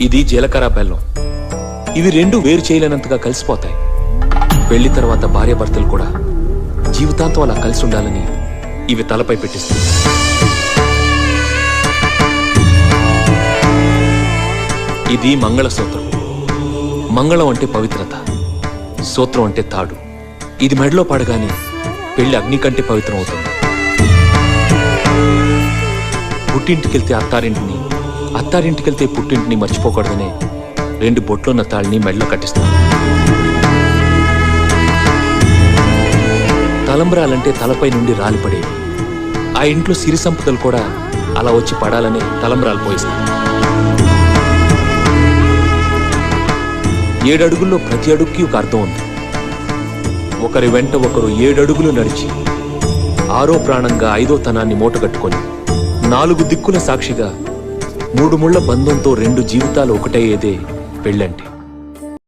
ఇది జీలకర్ర బెల్లం. ఇవి రెండు వేరు చేయలేనంతగా కలిసిపోతాయి. పెళ్లి తర్వాత భార్యాభర్తలు కూడా జీవితాంతం అలా కలిసి ఉండాలని ఇవి తలపై పెట్టిస్తాయి. ఇది మంగళసూత్రం. మంగళం అంటే పవిత్రత, సూత్రం అంటే తాడు. ఇది మెడలో పడగానే పెళ్లి అగ్ని కంటే పవిత్రం అవుతుంది. పుట్టింటికెళ్తే అత్తారింటిని, అత్తారింటికెళ్తే పుట్టింటిని మర్చిపోకూడదనే 2 బొట్లున్న తాళిని మెడలో కట్టిస్తాం. తలంబ్రాలంటే తలపై నుండి రాలిపడేవి. ఆ ఇంట్లో సిరి సంపదలు కూడా అలా వచ్చి పడాలని తలంబ్రాలు పోయిస్తాం. 7 అడుగుల్లో ప్రతి అడుగుకి ఒక అర్థం ఉంది. ఒకరి వెంట ఒకరు 7 అడుగులు నడిచి 6వ ప్రాణంగా 5వ తనాన్ని మూటగట్టుకొని 4 దిక్కుల సాక్షిగా 3 ముళ్ల బంధంతో 2 జీవితాలు ఒకటయ్యేదే పెళ్ళంటే.